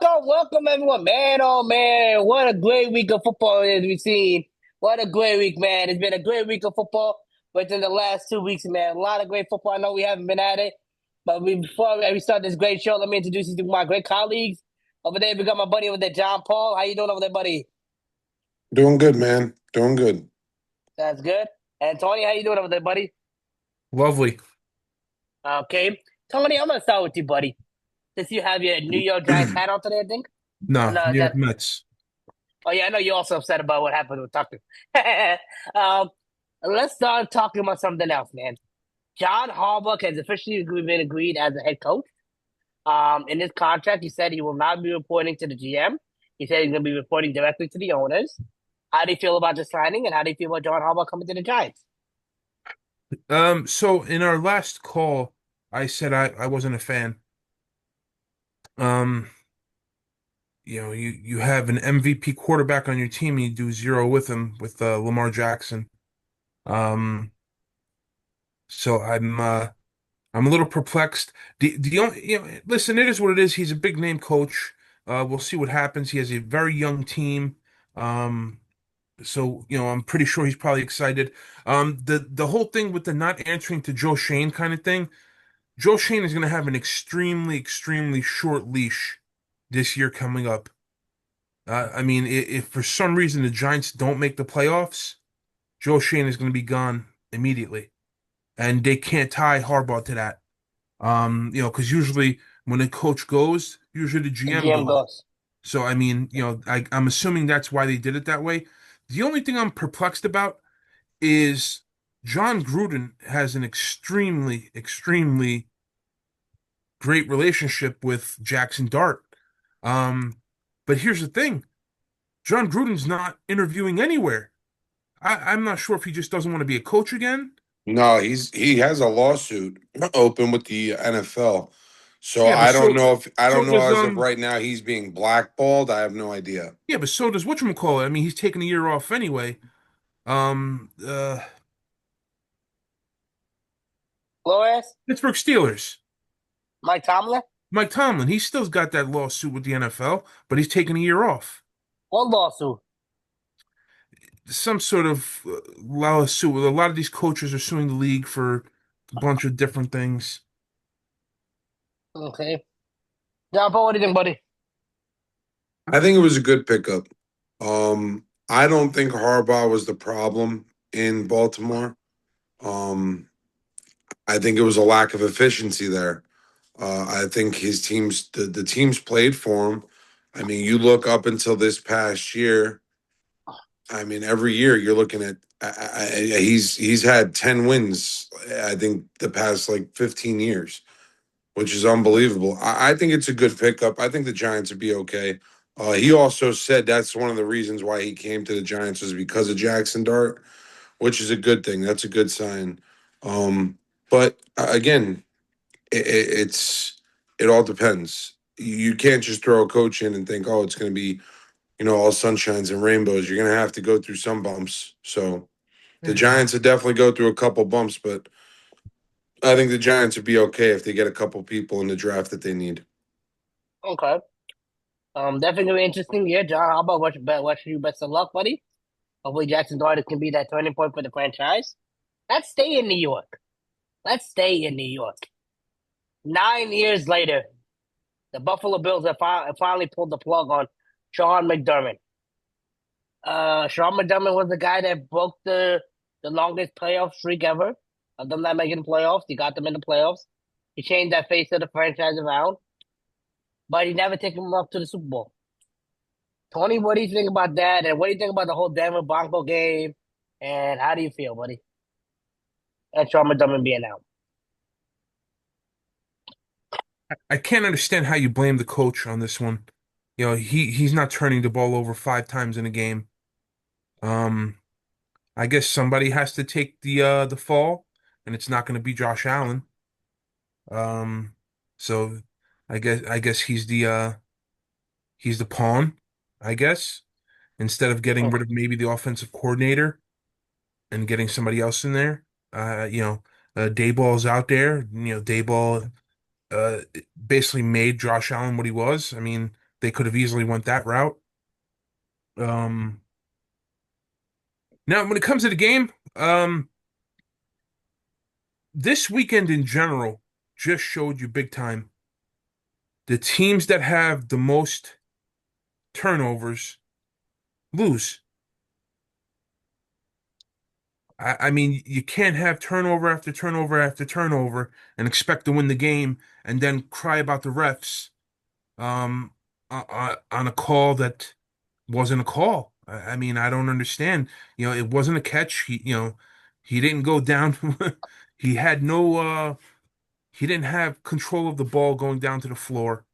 Welcome everyone. Man, oh man, what a great week of football it is we've seen. What a great week, man. It's been a great week of football within the last 2 weeks, man. A lot of great football. I know we haven't been at it, but before we start this great show, let me introduce you to my great colleagues. Over there, we got my buddy over there, John Paul. How you doing over there, buddy? Doing good, man. Doing good. That's good. And Tony, how you doing over there, buddy? Lovely. Okay. Tony, I'm gonna start with you, buddy. Since you have your New York Giants hat on today, I think. No, No, New York that Mets. Oh yeah, I know you're also upset about what happened with Tucker. um, let's start talking about something else, man. John Harbaugh has officially been agreed as a head coach. In his contract, he said he will not be reporting to the GM. He said he's going to be reporting directly to the owners. How do you feel about the signing, and how do you feel about John Harbaugh coming to the Giants? So in our last call, I said I wasn't a fan. Um, you have an MVP quarterback on your team, and you do zero with him with Lamar Jackson. Um, so I'm a little perplexed. The only listen, it is what it is. He's a big name coach. We'll see what happens. He has a very young team. Um, so I'm pretty sure he's probably excited. The whole thing with the not answering to Joe Shane kind of thing. Joe Shane is going to have an extremely short leash this year coming up. I mean, if for some reason the Giants don't make the playoffs, Joe Shane is going to be gone immediately, and they can't tie Harbaugh to that. Because usually when a coach goes, usually the The GM GM goes. goes. So I mean, I'm assuming that's why they did it that way. The only thing I'm perplexed about is John Gruden has an extremely great relationship with Jackson Dart. Um, but here's the thing. John Gruden's not interviewing anywhere. I'm not sure if he just doesn't want to be a coach again. No, he has a lawsuit open with the NFL. So Yeah, but I so don't know does as of right now he's being blackballed. I have no idea. yeah, but so does whatchamacallit. I mean, he's taking a year off anyway. Um, uh, Flores, Pittsburgh Steelers. Mike Tomlin, Mike Tomlin, he's still got that lawsuit with the NFL, but he's taking a year off. one lawsuit. Some sort of lawsuit. A lot of these coaches are suing the league for a bunch of different things. Okay. John Paul, what do you think, buddy? I think it was a good pickup. I don't think Harbaugh was the problem in Baltimore. Um, I think it was a lack of efficiency there. I think the teams played for him. I mean, you look up until this past year. I mean, every year you're looking at he's had 10 wins. I think the past like 15 years, which is unbelievable. I think it's a good pickup. I think the Giants would be okay. He also said that's one of the reasons why he came to the Giants was because of Jackson Dart, which is a good thing. That's a good sign. But again, it all depends. You can't just throw a coach in and think, oh, it's going to be all sunshines and rainbows. You're going to have to go through some bumps. So the Giants would definitely go through a couple bumps, but I think the Giants would be okay if they get a couple people in the draft that they need. Okay. Definitely gonna be interesting. Yeah, John, how about wish you best of luck, buddy? Hopefully Jackson Dart can be that turning point for the franchise. Let's stay in New York. Let's stay in New York. 9 years later, the Buffalo Bills have finally pulled the plug on Sean McDermott. Sean McDermott was the guy that broke the longest playoff streak ever of them not making the playoffs. He got them in the playoffs. He changed that face of the franchise around, but he never taken them up to the Super Bowl. Tony, what do you think about that? And what do you think about the whole Denver Bronco game? And how do you feel, buddy? And Sean McDermott being out. I can't understand how you blame the coach on this one. He's not turning the ball over 5 times in a game. Um, I guess somebody has to take the fall, and it's not going to be Josh Allen. Um, so I guess he's the pawn, I guess, instead of getting rid Oh, of maybe the offensive coordinator and getting somebody else in there. Dayball's out there. Dayball uh basically made Josh Allen what he was. I mean, They could have easily went that route. Um, Now, when it comes to the game, this weekend in general just showed you big time. The teams that have the most turnovers lose. I mean, you can't have turnover after turnover after turnover and expect to win the game and then cry about the refs um, on a call that wasn't a call. I mean, I don't understand. It wasn't a catch. He didn't go down. He had no. He didn't have control of the ball going down to the floor,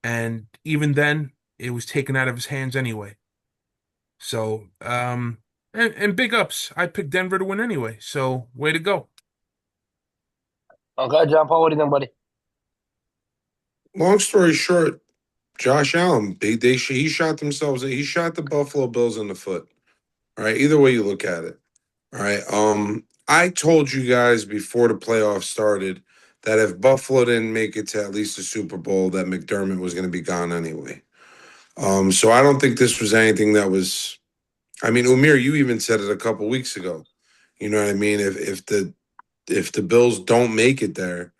and even then, it was taken out of his hands anyway. So, and big ups. I picked Denver to win anyway. So, way to go. Okay, John Paul, what do you think, buddy? Long story short, Josh Allen, he shot themselves. He shot the Buffalo Bills in the foot. All right, either way you look at it. All right. I told you guys before the playoffs started that if Buffalo didn't make it to at least the Super Bowl, that McDermott was going to be gone anyway. So I don't think this was anything that was. I mean, Umir, you even said it a couple weeks ago. You know what I mean? If the Bills don't make it there,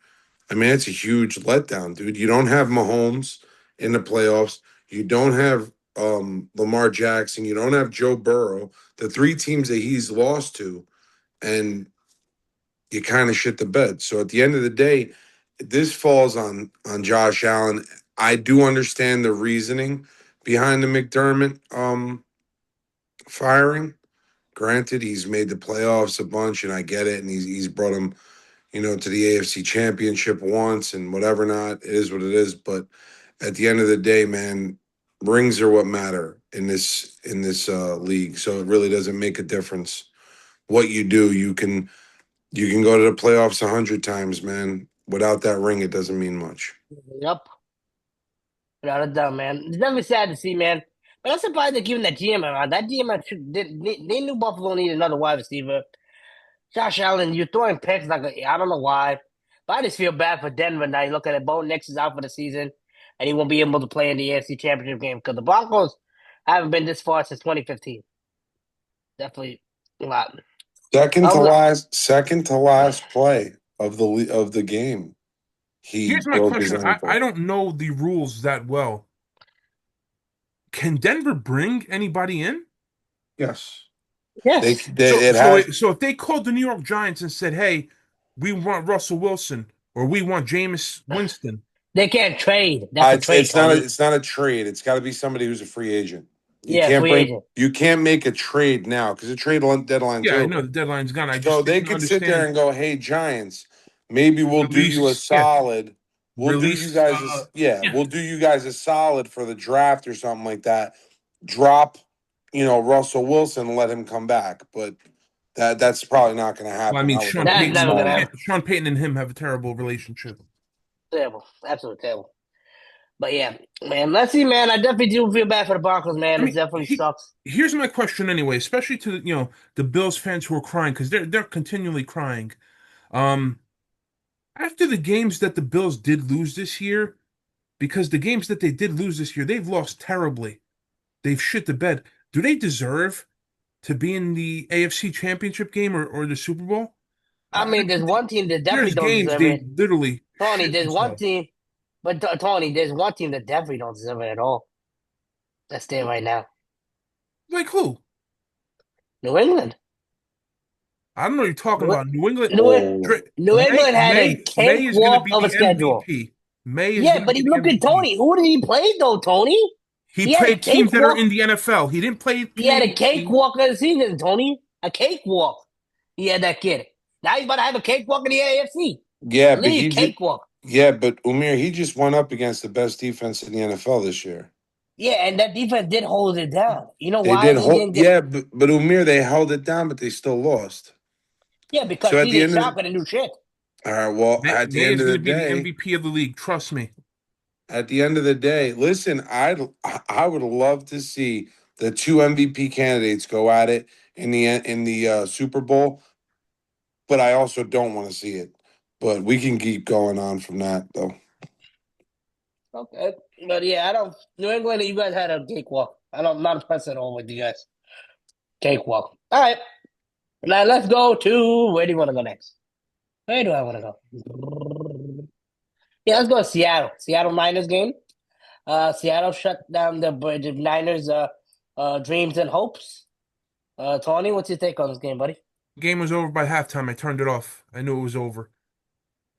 I mean it's a huge letdown, dude. You don't have Mahomes in the playoffs. You don't have Lamar Jackson. You don't have Joe Burrow. The three teams that he's lost to, and you kind of shit the bed. So at the end of the day, this falls on Josh Allen. I do understand the reasoning behind the McDermott firing. Granted, he's made the playoffs a bunch, and I get it, and he's brought him, to the AFC Championship once, and whatever. Not it is what it is. But at the end of the day, man, rings are what matter in this league. So it really doesn't make a difference what you do. You can go to the playoffs 100 times, man. Without that ring, it doesn't mean much. Yep, without a doubt, man. It's definitely sad to see, man. But I'm surprised they're giving that GM around. That GM, they knew Buffalo needed another wide receiver. Josh Allen, you're throwing picks I don't know why, but I just feel bad for Denver now. You look at it, Bo Nix is out for the season, and he won't be able to play in the AFC Championship game because the Broncos haven't been this far since 2015. Definitely a lot. Um, Second to last play of the game, he Here's my broke his question. I ankle. don't know the rules that well. Can Denver bring anybody in? Yes, yes, So it so has. so if they called the New York Giants and said, "Hey, we want Russell Wilson or we want Jameis Winston," they can't trade. That's a trade, It's not a Tony. it's not a trade. It's got to be somebody who's a free agent. Yeah, free agent. You can't make a trade now because the deadline's yeah, I know over. the deadline's gone. I So just they didn't could sit there understand and go, "Hey, Giants, maybe we'll do you a release. Yeah, solid. We'll do you release. guys Yeah. we'll do you guys a solid for the draft or something like that. Drop, Russell Wilson, and let him come back." But that's probably not going to Well, I happen. mean, Not with the That's league never gonna stalling happen. out. Sean Payton and him have a terrible relationship. Terrible, absolutely terrible. But yeah, man, let's see, man. I definitely do feel bad for the Broncos, I man. It mean, definitely sucks. here's my question anyway, especially to the Bills fans who are crying because they're continually crying. Um, After the games that the Bills did lose this year, because the games that they did lose this year, they've lost terribly. They've shit the bed. Do they deserve to be in the AFC Championship game or the Super Bowl? I mean, there's one team that definitely There's don't games deserve they it. literally Tony, shit there's one themselves. team, but Tony, there's one team that definitely don't deserve it at all. That's there right now. Like who? New England. I don't know what you're talking New, about. New England. New, Oh, New May England had a May is going to cakewalk be of a the schedule. MVP. May is Yeah, going to but be he the look at MVP. Tony. Who did he play though, Tony? He He had a played teams that are cakewalk. in the NFL. He didn't play He had a Canadian teams. cakewalk of the season, Tony. A cakewalk. He had that kid. Now he's about to have a cakewalk in the AFC. yeah, but League cakewalk. but Umir, he just went up against the best defense in the NFL this year. Yeah, and that defense did hold it down. You know They why did they hold, didn't get? yeah, but Umir, they held it down, but they still lost. Yeah, because So at the CJ end of Stroud couldn't do shit. all right, well, May is going to be the MVP of the league. Trust me. at the end of the day, listen, I would love to see the two MVP candidates go at it in the Super Bowl, but I also don't want to see it. But we can keep going on from that though. Okay. But yeah, I don't. New England, you guys had a cakewalk. I'm not impressed at all with you guys. Cakewalk. All right, now let's go to where do you want to go next? Where do I want to go? Yeah, let's go to Seattle. Seattle Niners game. Seattle shut down the Niners' dreams and hopes. Tony, what's your take on this game, buddy? Game was over by halftime. I turned it off. I knew it was over.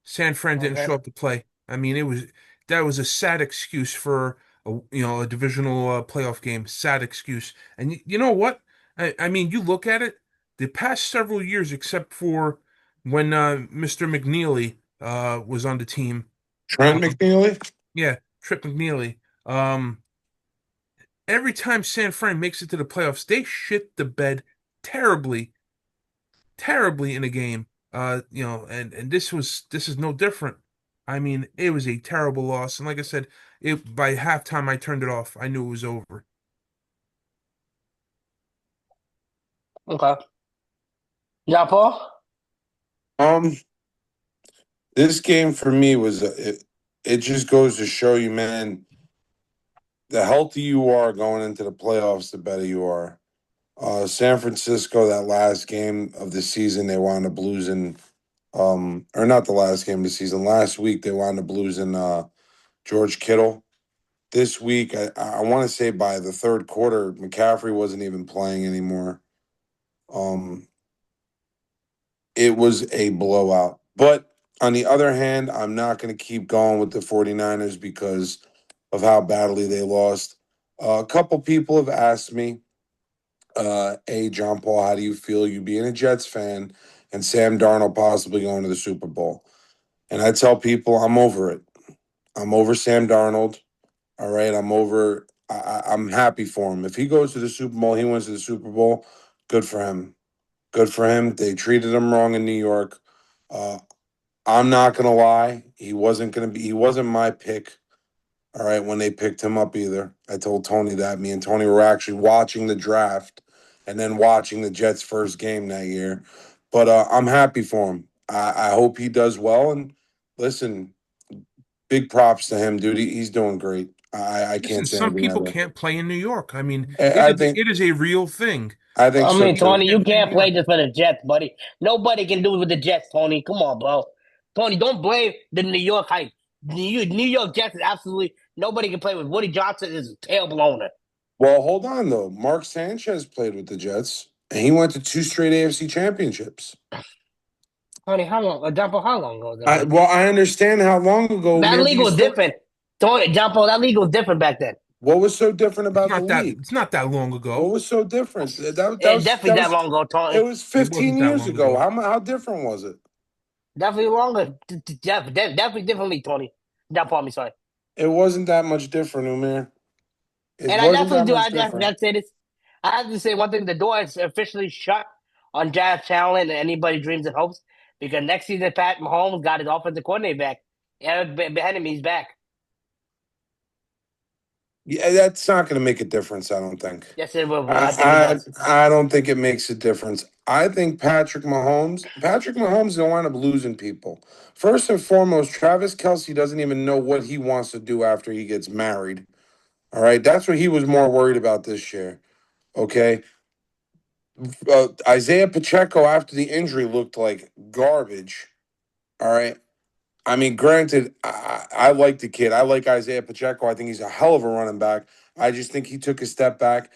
San Fran didn't Okay. show up to play. I mean, that was a sad excuse for a divisional playoff game. Sad excuse. And you know what? I mean, you look at it. The past several years, except for when Mr. McNeely was on the team. Trent Um, McNeely. yeah, Trip McNeely. Um, every time San Fran makes it to the playoffs, they shit the bed terribly, terribly in a game. And this is no different. I mean, it was a terrible loss, and like I said, it by halftime I turned it off. I knew it was over. Okay. Yeah, Paul. Um, this game for me was it just goes to show you, man, the healthier you are going into the playoffs, the better you are. San Francisco, that last game of the season, they wound up losing. Or not the last game of the season. Last week they wound up losing George Kittle. This week, I want to say by the third quarter, McCaffrey wasn't even playing anymore. Um, it was a blowout. But on the other hand, I'm not going to keep going with the 49ers because of how badly they lost. A couple people have asked me, hey, John Paul, how do you feel you being a Jets fan and Sam Darnold possibly going to the Super Bowl? And I tell people I'm over it. I'm over Sam Darnold. All right. I'm over. I'm happy for him. If he goes to the Super Bowl, he wins the Super Bowl. Good for him. Good for him. They treated him wrong in New York. Uh, I'm not gonna lie. He wasn't gonna be. He wasn't my pick. All right, when they picked him up either. I told Tony that. Me and Tony were actually watching the draft and then watching the Jets' first game that year. But I'm happy for him. I hope he does well. And listen, big props to him, dude. He's doing great. I Listen, can't say some anything people other. can't play in New York. I mean, I think it is a real thing. I think I so mean, too. Tony, you Can't play in can't New play York. this for the Jets, buddy. Nobody can do it with the Jets, Tony. Come on, bro. Tony, don't blame the New York hype. New York Jets is absolutely nobody can play with. Woody Johnson is a tail blower. Well, hold on though. Mark Sanchez played with the Jets, and he went to two straight AFC championships. Tony, how long? Jumbo, how long ago was that, buddy? I understand how long ago, That man, but league you was still. different. Tony, Jumbo, that league was different back then. What was so different about the league? It's not that long What ago. was so different? It definitely That that was. long ago, It Tony. was It 15 wasn't that years long ago. ago. How different was it? Definitely longer. Definitely differently, Tony. Jumbo, I'm sorry. It wasn't that much different, Umir. It And I wasn't definitely that do. much I definitely different. have to say this. I have to say one thing: the door is officially shut on Josh Allen and anybody dreams and hopes because next season Pat Mahomes got his offensive coordinator back. Eric Bieniemy's back. Yeah, that's not going to make a difference. I don't think. Yes, it will. I think it does. I don't think it makes a difference. I think Patrick Mahomes is going to wind up losing people. First and foremost, Travis Kelsey doesn't even know what he wants to do after he gets married. All right, that's what he was more worried about this year. Okay, Isaiah Pacheco after the injury looked like garbage. All right. I mean, granted, I like the kid. I like Isaiah Pacheco. I think he's a hell of a running back. I just think he took a step back.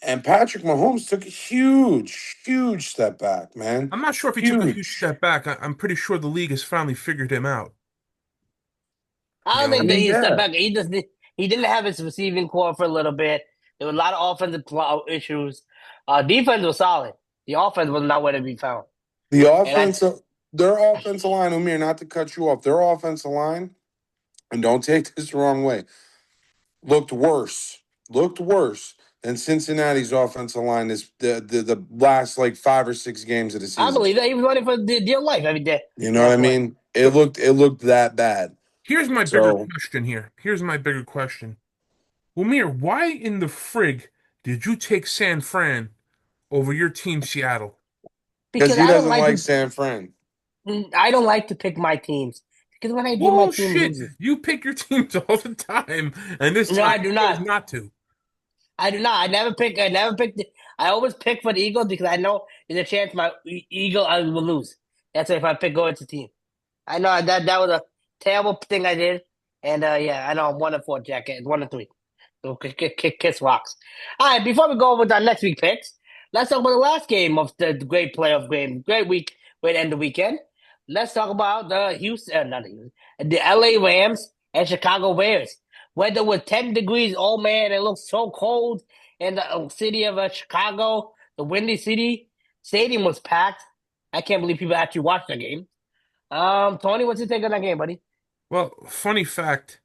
And Patrick Mahomes took a huge, huge step back, man. I'm not sure if he took a huge Huge. step back. I'm pretty sure the league has finally figured him out. I You don't I think know, that mean, he stepped yeah. back. He didn't have his receiving core for a little bit. There were a lot of offensive issues. Defense was solid. The offense was nowhere to be found. The And I offensive, their offensive line, Umir, not to cut you off, their offensive line, and don't take this the wrong way, looked worse. Looked worse than Cincinnati's offensive line is the last like 5 or 6 games of the I season. believe that he was running for dear life every day You at know what that I point. mean? It looked that bad. here's my bigger So question here. Here's my bigger question. Lumir, why in the frig did you take San Fran over your team, Seattle? because Because he doesn't like San Fran. I don't like to pick my teams. Because when I do, my team Bullshit. loses. You pick your teams all the time, and this No, time I do you chose not. not to. I do not. I never pick. I never pick. I always pick for the Eagles because I know there's a chance my Eagle I will lose. That's if I pick go into team. I know that was a terrible thing I did, and yeah, I know I'm 1-4, Jack. 1-3. So kiss rocks. All right, before we go with our next week picks, let's talk about the last game of the great playoff game, great week, great end of the weekend. Let's talk about the not the Houston, the LA Rams and Chicago Bears. Weather was 10 degrees. Oh man, it looks so cold in the city of Chicago, the Windy City. Stadium was packed. I can't believe people actually watched the game. Tony, what's your take on that game, buddy? Well, funny fact,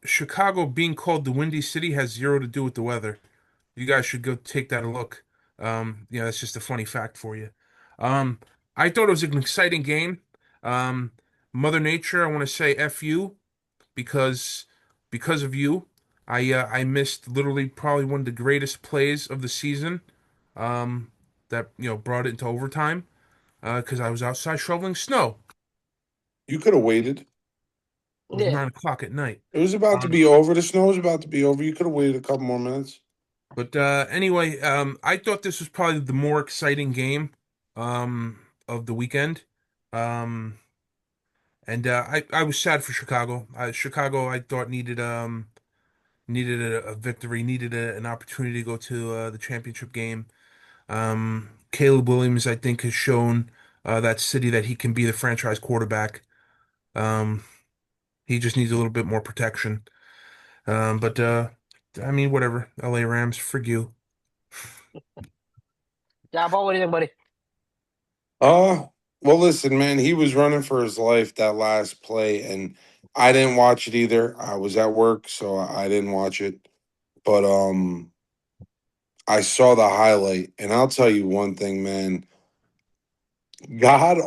Chicago being called the Windy City has zero to do with the weather. You guys should go take that a look. That's just a funny fact for you. Um, I thought it was an exciting game. Um, Mother Nature, I want to say F you because because of you, I missed literally probably one of the greatest plays of the season. Um, that brought it into overtime. Because I was outside shoveling snow. You could have waited. It was Yeah, 9 o'clock at night. It was about to Um, be over. The snow was about to be over. You could have waited a couple more minutes. but anyway, I thought this was probably the more exciting game of the weekend. Um, and I was sad for Chicago. Chicago, I thought needed a victory, needed an opportunity to go to the championship game. Caleb Williams, I think, has shown that city that he can be the franchise quarterback. Um, he just needs a little bit more protection. But I mean, whatever. LA Rams, frig you. John Paul, what do you think, buddy? Uh, well, listen, man, he was running for his life that last play, and I didn't watch it either. I was at work, so I didn't watch it. But I saw the highlight, and I'll tell you one thing, man. God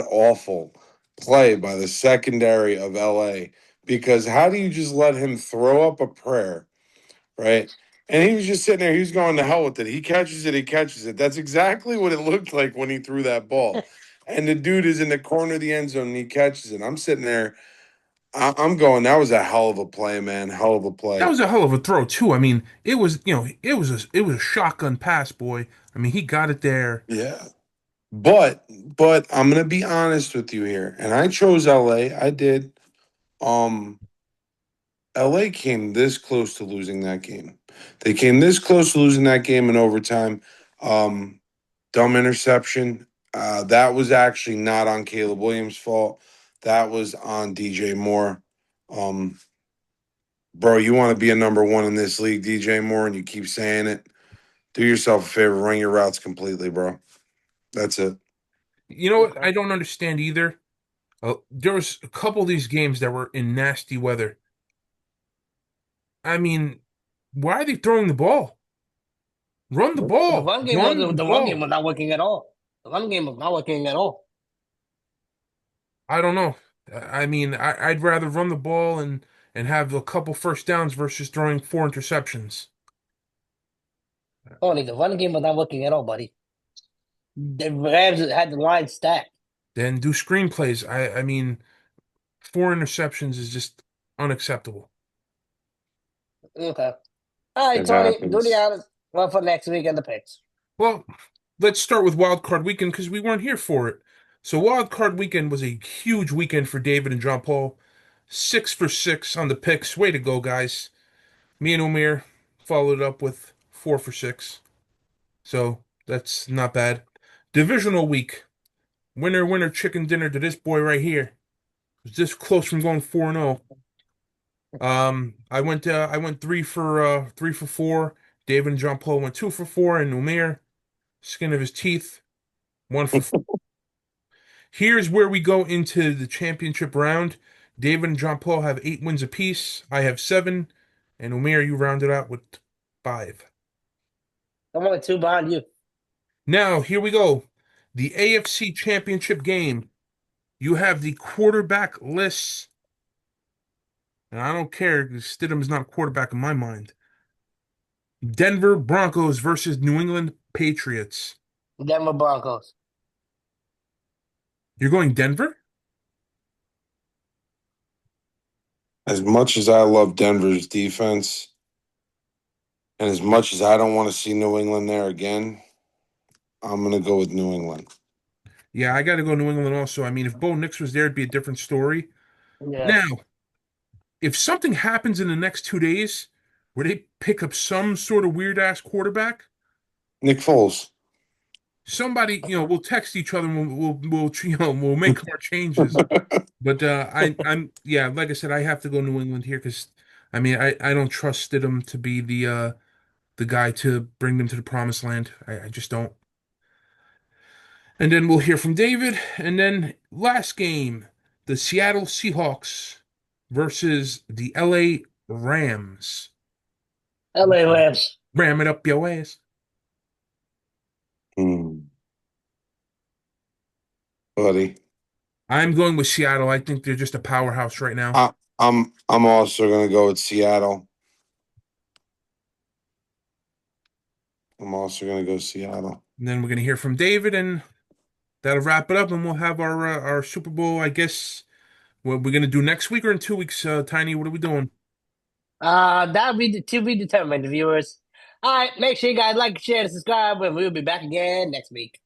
awful play by the secondary of LA. Because how do you just let him throw up a prayer, right? And he was just sitting there. He was going to hell with it. He catches it. He catches it. That's exactly what it looked like when he threw that ball. And the dude is in the corner of the end zone and he catches it. I'm sitting there. I'm going. That was a hell of a play, man. Hell of a That play. was a hell of a throw too. I mean, it was a shotgun pass, boy. I mean, he got it there. Yeah. But I'm gonna be honest with you here, and I chose LA. I did. Um, LA came this close to losing that game. They came this close to losing that game in overtime. Um, Dumb interception. That was actually not on Caleb Williams' fault. That was on DJ Moore. Um, Bro, you want to be a number one in this league, DJ Moore, and you keep saying it. Do yourself a favor, run your routes completely, bro. That's it. You know what? Okay. I don't understand either. There was a couple of these games that were in nasty weather. I mean, why are they throwing the ball? Run the The ball. run game was Run the the run game ball. was not working at all. The run game was not working at all. I don't know. I mean, I'd rather run the ball and have a couple first downs versus throwing four interceptions. Tony, the run game was not working at all, buddy. The Rams had the line stacked. Then do screenplays. I mean, four interceptions is just unacceptable. Okay. All right, It Tony, do the happens. honors. Well, for next week and the picks. Well, let's start with Wild Card Weekend because we weren't here for it. So Wild Card Weekend was a huge weekend for David and John Paul. 6 for 6 on the picks. Way to go, guys. Me and Umir followed up with 4 for 6. So that's not bad. Divisional week. Winner, winner, chicken dinner to this boy right here. Was this close from going 4-0. I went 3 for 4. David and John Paul went 2 for 4, and Umir, skin of his teeth, 1 for 4. Here's where we go into the championship round. David and John Paul have 8 wins apiece. I have 7, and Umir, you rounded out with 5. I'm only two behind you. Now here we go. The AFC Championship game. You have the quarterback lists, and I don't care because Stidham's not a quarterback in my mind. Denver Broncos versus New England Patriots. Denver Broncos. You're going Denver? As much as I love Denver's defense, and as much as I don't want to see New England there again, I'm going to go with New England. Yeah, I got to go New England also. I mean, if Bo Nix was there, it'd be a different story. Yeah. Now, if something happens in the next 2 days where they pick up some sort of weird ass quarterback, Nick Foles. somebody, we'll text each other and we'll make our changes. But yeah, like I said, I have to go New England here because I mean, I don't trust Stidham to be the guy to bring them to the promised land. I just don't. And then we'll hear from David. And then last game, the Seattle Seahawks versus the LA Rams. LA Rams. Ram it up your ass. Hmm, buddy. I'm going with Seattle. I think they're just a powerhouse right now. I'm also going to go with Seattle. I'm also going to go Seattle. And then we're gonna hear from David, and that'll wrap it up. And we'll have our Super Bowl. I guess what we're gonna do next week or in 2 weeks. Tiny, what are we doing? That'll be to be determined, viewers. All right, make sure you guys like, share, and subscribe, and we'll be back again next week.